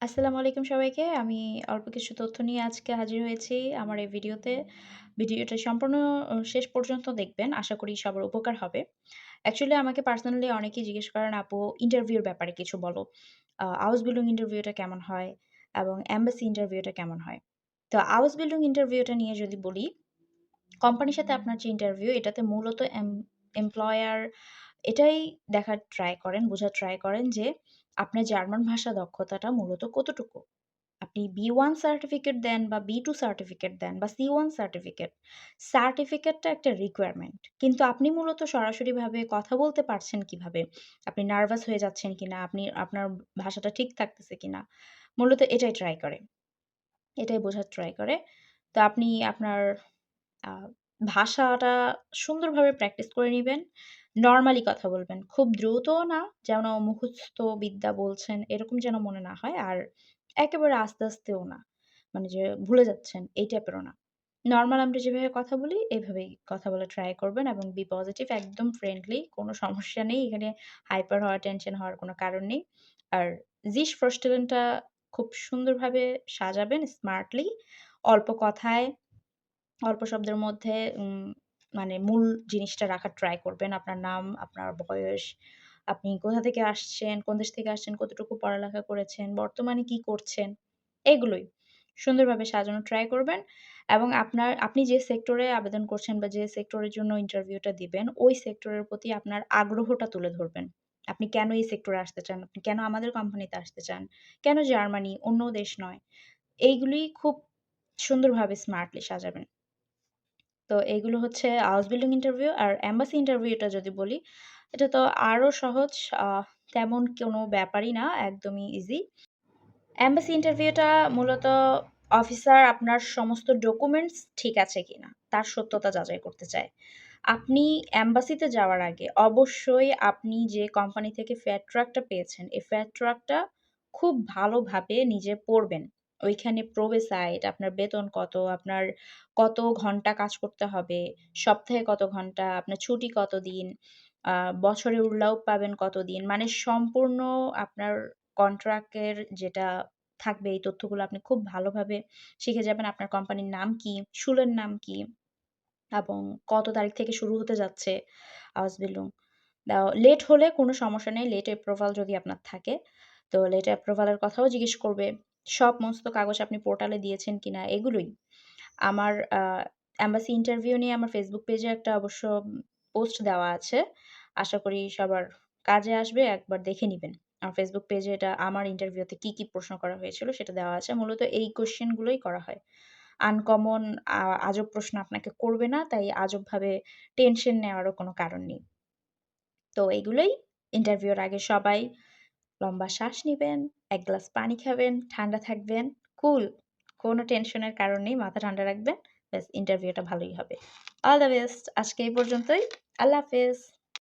আসসালামু আলাইকুম সবাইকে। আমি অল্প কিছু তথ্য নিয়ে আজকে হাজির হয়েছি আমার এই ভিডিওতে। ভিডিওটা সম্পূর্ণ শেষ পর্যন্ত দেখবেন। আশা করি সবার উপকার হবে। অ্যাকচুয়ালি আমাকে পার্সোনালি অনেকেই জিজ্ঞেস করেন, "আপু ইন্টারভিউর ব্যাপারে কিছু বলো। হাউস বিল্ডিং ইন্টারভিউটা কেমন হয় এবং এমবাসি ইন্টারভিউটা কেমন হয়?" তো হাউস বিল্ডিং ইন্টারভিউটা নিয়ে যদি বলি, কোম্পানির সাথে আপনার যে ইন্টারভিউ এটাতে মূলত এমপ্লয়ার এটাই দেখার ট্রাই করেন, বোঝার ট্রাই করেন যে আপনার জার্মান ভাষা দক্ষতাটা মূলত কতটুকু? আপনি B1 সার্টিফিকেট দেন বা B2 সার্টিফিকেট দেন বা C1 সার্টিফিকেট। সার্টিফিকেটটা একটা রিকোয়ারমেন্ট। কিন্তু আপনি মূলত সরাসরিভাবে কথা বলতে পারছেন কিভাবে? আপনি নার্ভাস হয়ে যাচ্ছেন কিনা? আপনার ভাষাটা ঠিক থাকতেছে কিনা? মূলত এটাই ট্রাই করে। এটাই বোঝার ট্রাই করে। তো আপনি আপনার আ ভাষাটা সুন্দরভাবে প্র্যাকটিস করে নিবেন। নরমালি কথা বলবেন। খুব দ্রুতও না, যেন মুখস্থ বিদ্যা বলছেন এরকম যেন মনে না হয়। আর একেবারে আস্তে, আস্তেও না। মানে যে ভুলে যাচ্ছেন এই টাইপেরও না। নরমাল আমরা যেভাবে কথা বলি এভাবেই কথা বলার ট্রাই করবেন এবং বি পজিটিভ একদম ফ্রেন্ডলি কোনো সমস্যা নেই। এখানে হাইপার হওয়ার, টেনশন হওয়ার কোনো কারণ নেই। আর sich vorstellen টা খুব সুন্দরভাবে সাজাবেন স্মার্টলি। অল্প কথায় অল্প শব্দের মধ্যে মানে মূল জিনিসটা রাখার ট্রাই করবেন। আপনার নাম, আপনার বয়স, আপনি কোথা থেকে আসছেন, কোন দেশ থেকে আসছেন, কতটুকু পড়ালেখা করেছেন, বর্তমানে কি করছেন, এগুলোই। সুন্দরভাবে সাজানোর ট্রাই করবেন এবং আপনি যে সেক্টরে আবেদন করছেন বা যে সেক্টরের জন্য ইন্টারভিউটা দিবেন, ওই সেক্টরের প্রতি আপনার আগ্রহটা তুলে ধরবেন। আপনি কেন এই সেক্টরে আসতে চান? আপনি কেন আমাদের কোম্পানিতে আসতে চান? কেন জার্মানি, অন্য দেশ নয়? এইগুলি খুব সুন্দরভাবে স্মার্টলি সাজাবেন। তো এগুলো হচ্ছে হাউস বিল্ডিং ইন্টারভিউ। আর এম্বাসি ইন্টারভিউটা যদি বলি, এটা তো আরো সহজ। আ তেমন কোনো ব্যাপারই না, একদমই ইজি। এম্বাসি ইন্টারভিউটা মূলত অফিসার আপনার সমস্ত ডকুমেন্টস ঠিক আছে কিনা, তার সত্যতা যাচাই করতে চায়। আপনি এম্বাসিতে যাওয়ার আগে অবশ্যই আপনি যে কোম্পানি থেকে ফেয়ার ট্রাকটা পেয়েছেন, এই ফেয়ার ট্রাকটা খুব ভালোভাবে নিজে পড়বেন। ওইখানে প্রবেসাইড, আপনার বেতন কত, আপনার কত ঘন্টা কাজ করতে হবে, সপ্তাহে কত ঘন্টা, আপনার ছুটি কতদিন, আ বছরে উরলাউপ পাবেন কতদিন। মানে সম্পূর্ণ আপনার কন্ট্রাক্টের যেটা থাকবে এই তথ্যগুলো আপনি খুব ভালোভাবে শিখে যাবেন। আপনার কোম্পানির নাম কি, শুল্যের নাম কি এবং কত তারিখ থেকে শুরু হতে যাচ্ছে Ausbildung। লেট হলে কোনো সমস্যা নেই। লেট অ্যাপ্রুভাল যদি আপনার থাকে, তো লেট অ্যাপ্রুভাল এর কথাও জিজ্ঞেস করবে। সমস্ত কাগজ আপনি পোর্টালে দিয়েছেন কিনা এগুলোই। আমার এম্বাসি ইন্টারভিউ নিয়ে আমার Facebook পেজে একটা অবশ্য পোস্ট দেওয়া আছে। আশা করি সবার কাজে আসবে। একবার দেখে নিবেন। আমার Facebook পেজে এটা আমার ইন্টারভিউতে কি, কি প্রশ্ন করা হয়েছিল সেটা দেওয়া আছে। মূলত এই কোয়েশ্চেন গুলোই করা হয়। আনকমন আজব প্রশ্ন আপনাকে করবে না। তাই আজবভাবে টেনশন নেওয়ারও কোনো কারণ নেই। তো এগুলোই। ইন্টারভিউর আগে সবাই লম্বা শ্বাস নিবেন, ১ গ্লাস পানি খাবেন, ঠান্ডা থাকবেন, কুল। কোনো টেনশনের কারণ নেই, মাথা ঠান্ডা রাখবেন। ব্যাস ইন্টারভিউটা ভালোই হবে। All the best. আজকে এই পর্যন্তই। আল্লাহ হাফেজ।